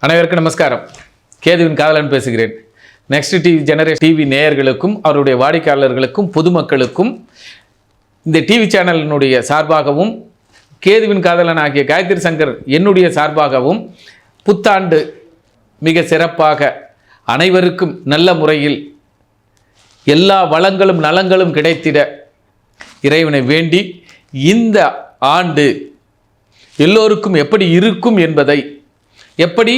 அனைவருக்கும் நமஸ்காரம். கேதுவின் காதலன் பேசுகிறேன். நெக்ஸ்ட் டிவி நேயர்களுக்கும் அவருடைய வாடிக்கையாளர்களுக்கும் பொதுமக்களுக்கும் இந்த டிவி சேனலினுடைய சார்பாகவும் கேதுவின் காதலன் ஆகிய காயத்ரி சங்கர் என்னுடைய சார்பாகவும் புத்தாண்டு மிக சிறப்பாக அனைவருக்கும் நல்ல முறையில் எல்லா வளங்களும் நலங்களும் கிடைத்திட இறைவனை வேண்டி இந்த ஆண்டு எல்லோருக்கும் எப்படி இருக்கும் என்பதை, எப்படி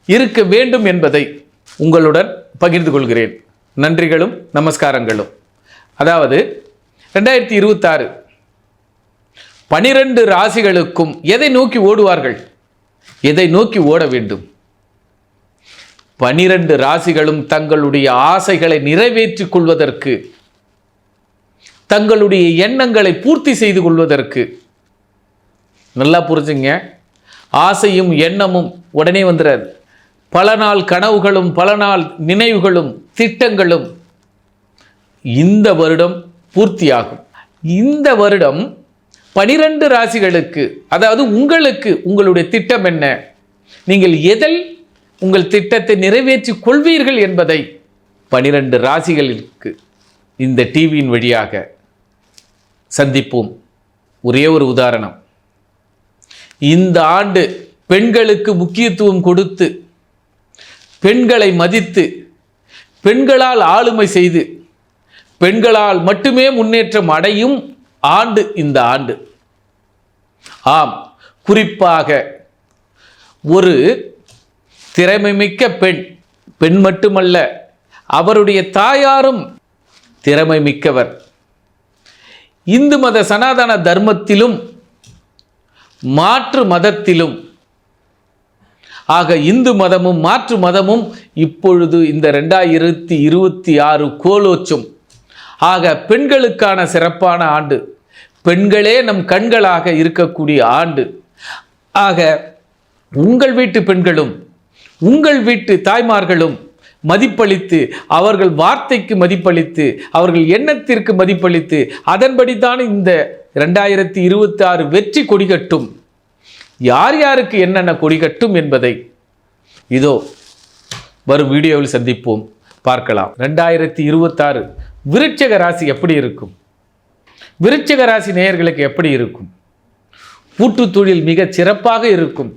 இருக்க வேண்டும் என்பதை உங்களுடன் பகிர்ந்து கொள்கிறேன். நன்றிகளும் நமஸ்காரங்களும். அதாவது 2026 12 ராசிகளுக்கும் எதை நோக்கி ஓடுவார்கள், எதை நோக்கி ஓட வேண்டும்? 12 ராசிகளும் தங்களுடைய ஆசைகளை நிறைவேற்றிக் கொள்வதற்கு, தங்களுடைய எண்ணங்களை பூர்த்தி செய்து கொள்வதற்கு, நல்லா புரிஞ்சுங்க, ஆசையும் எண்ணமும் உடனே வந்துடாது. பல நாள் கனவுகளும் பல நாள் நினைவுகளும் திட்டங்களும் இந்த வருடம் பூர்த்தியாகும். இந்த வருடம் 12 ராசிகளுக்கு, அதாவது உங்களுக்கு உங்களுடைய திட்டம் என்ன, நீங்கள் எதில் உங்கள் திட்டத்தை நிறைவேற்றி கொள்வீர்கள் என்பதை 12 ராசிகளுக்கு இந்த டிவியின் வழியாக சந்திப்போம். ஒரே ஒரு உதாரணம், இந்த ஆண்டு பெண்களுக்கு முக்கியத்துவம் கொடுத்து, பெண்களை மதித்து, பெண்களால் ஆளுமை செய்து, பெண்களால் மட்டுமே முன்னேற்றம் அடையும் ஆண்டு இந்த ஆண்டு. ஆம், குறிப்பாக ஒரு திறமைமிக்க பெண் மட்டுமல்ல, அவருடைய தாயாரும் திறமை மிக்கவர். இந்து மத சனாதன தர்மத்திலும் மாற்று மதத்திலும், ஆக இந்து மதமும் மாற்று மதமும் இப்பொழுது இந்த 2026 கோலோச்சும். ஆக பெண்களுக்கான சிறப்பான ஆண்டு, பெண்களே நம் கண்களாக இருக்கக்கூடிய ஆண்டு. ஆக உங்கள் வீட்டு பெண்களும் உங்கள் வீட்டு தாய்மார்களும் மதிப்பளித்து, அவர்கள் வார்த்தைக்கு மதிப்பளித்து, அவர்கள் எண்ணத்திற்கு மதிப்பளித்து, அதன்படிதான் இந்த 2026 வெற்றி கொடிகட்டும். யார் யாருக்கு என்னென்ன கொடிகட்டும் என்பதை இதோ வரும் வீடியோவில் சந்திப்போம், பார்க்கலாம். 2026 விருச்சிக ராசி எப்படி இருக்கும், விருச்சிக ராசி நேயர்களுக்கு எப்படி இருக்கும்? கூட்டு தொழில் மிக சிறப்பாக இருக்கும்.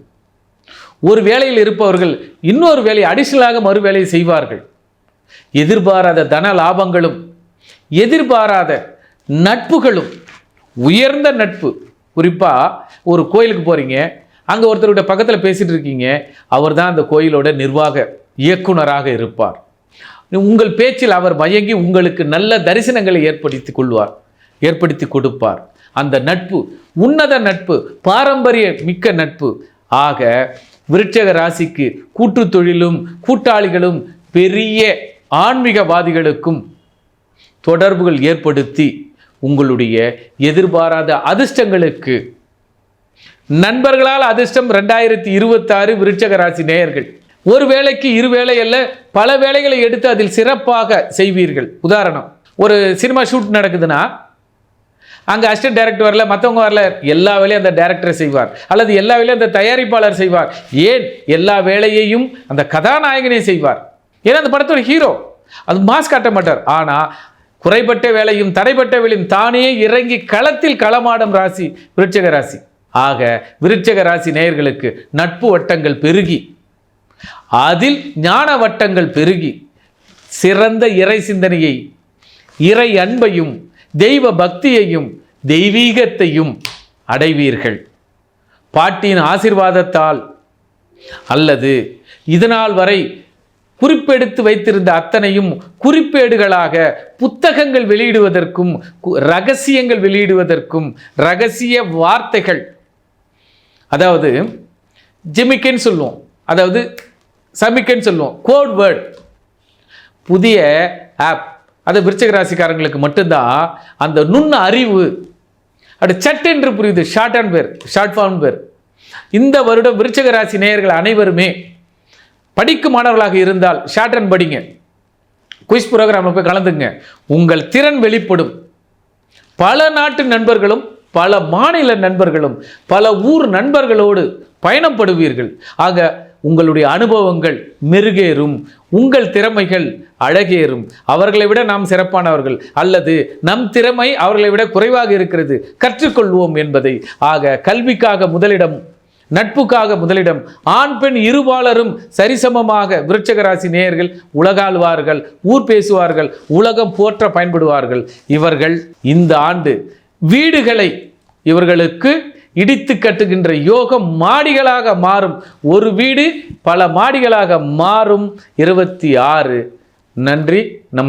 ஒரு வேலையில் இருப்பவர்கள் இன்னொரு வேலை அடிஷனலாக மறு வேலையை செய்வார்கள். எதிர்பாராத தன லாபங்களும் எதிர்பாராத நட்புகளும், உயர்ந்த நட்பு. குறிப்பாக ஒரு கோயிலுக்கு போகிறீங்க, அங்கே ஒருத்தருடைய பக்கத்தில் பேசிகிட்டு இருக்கீங்க, அவர் தான் அந்த கோயிலோட நிர்வாக இயக்குனராக இருப்பார். உங்கள் பேச்சில் அவர் மயங்கி உங்களுக்கு நல்ல தரிசனங்களை ஏற்படுத்தி கொடுப்பார். அந்த நட்பு உன்னத நட்பு, பாரம்பரிய மிக்க நட்பு. ஆக விருச்சிக ராசிக்கு கூட்டு தொழிலும் கூட்டாளிகளும் பெரிய ஆன்மீகவாதிகளுக்கும் தொடர்புகள் ஏற்படுத்தி உங்களுடைய எதிர்பாராத அதிர்ஷ்டங்களுக்கு, நண்பர்களால் அதிர்ஷ்டம் 2026 விருச்சிக ராசி நேயர்கள். ஒரு வேளைக்கு இரு வேளை அல்ல, பல வேளைகளை எடுத்து அதில் சிறப்பாக செய்வீர்கள். உதாரணம், ஒரு சினிமா ஷூட் நடக்குதுன்னா அங்கே அசிஸ்டன்ட் டைரக்டர் வரல, மற்றவங்க வரல, எல்லா வேலையும் அந்த டைரக்டர் செய்வார், அல்லது எல்லா வேலையும் அந்த தயாரிப்பாளர் செய்வார். ஏன் எல்லா வேலையையும் அந்த கதாநாயகனே செய்வார்? ஏன்னா அந்த படத்தோட ஹீரோ, அது மாஸ் காட்ட மாட்டார். ஆனால் குறைபட்ட வேலையும் தடைப்பட்ட வேலையும் தானே இறங்கி களத்தில் களமாடும் ராசி விருச்சிக ராசி. ஆக விருச்சிக ராசி நேயர்களுக்கு நட்பு வட்டங்கள் பெருகி, அதில் ஞான வட்டங்கள் பெருகி, சிறந்த இறை சிந்தனையை, இறை அன்பையும், தெய்வ பக்தியையும், தெய்வீகத்தையும் அடைவீர்கள். பாட்டியின் ஆசீர்வாதத்தால் அல்லது இதனால் வரை குறிப்பெடுத்து வைத்திருந்த அத்தனையும் குறிப்பேடுகளாக புத்தகங்கள் வெளியிடுவதற்கும், ரகசியங்கள் வெளியிடுவதற்கும், ரகசிய வார்த்தைகள், அதாவது ஜிமிக்கன்னு சொல்லுவோம், அதாவது சமிக்கன்னு சொல்லுவோம், கோட் வேர்ட், புதிய ஆப், அது விருச்சிக ராசிக்காரங்களுக்கு மட்டும்தான் அந்த நுண்ண அறிவு. அப்படி சட் என்று புரியுது, ஷார்ட் அண்ட் பேர், ஷார்ட் ஃபார்ம் பேர். இந்த வருடம் விருச்சிக ராசி நேயர்கள் அனைவருமே படிக்கும் மாணவர்களாக இருந்தால் ஷார்ட் அண்ட் படிங்க, குயிஸ் ப்ரோக்ராமில் போய் கலந்துங்க, உங்கள் திறன் வெளிப்படும். பல நாட்டு நண்பர்களும் பல மாநில நண்பர்களும் பல ஊர் நண்பர்களோடு பயணப்படுவீர்கள். ஆக உங்களுடைய அனுபவங்கள் மெருகேறும், உங்கள் திறமைகள் அழகேறும். அவர்களை விட நாம் சிறப்பானவர்கள் அல்லது நம் திறமை அவர்களை விட குறைவாக இருக்கிறது, கற்றுக்கொள்வோம் என்பதை. ஆக கல்விக்காக முதலிடம், நட்புக்காக முதலிடம். ஆண் பெண் இருபாலரும் சரிசமமாக விருட்சக ராசி நேயர்கள் உலகாழ்வார்கள், ஊர் பேசுவார்கள், உலகம் போற்ற பயன்படுவார்கள். இவர்கள் இந்த ஆண்டு வீடுகளை இவர்களுக்கு இடித்து கட்டுகின்ற யோகம் மாடிகளாக மாறும். ஒரு வீடு பல மாடிகளாக மாறும். 26. நன்றி.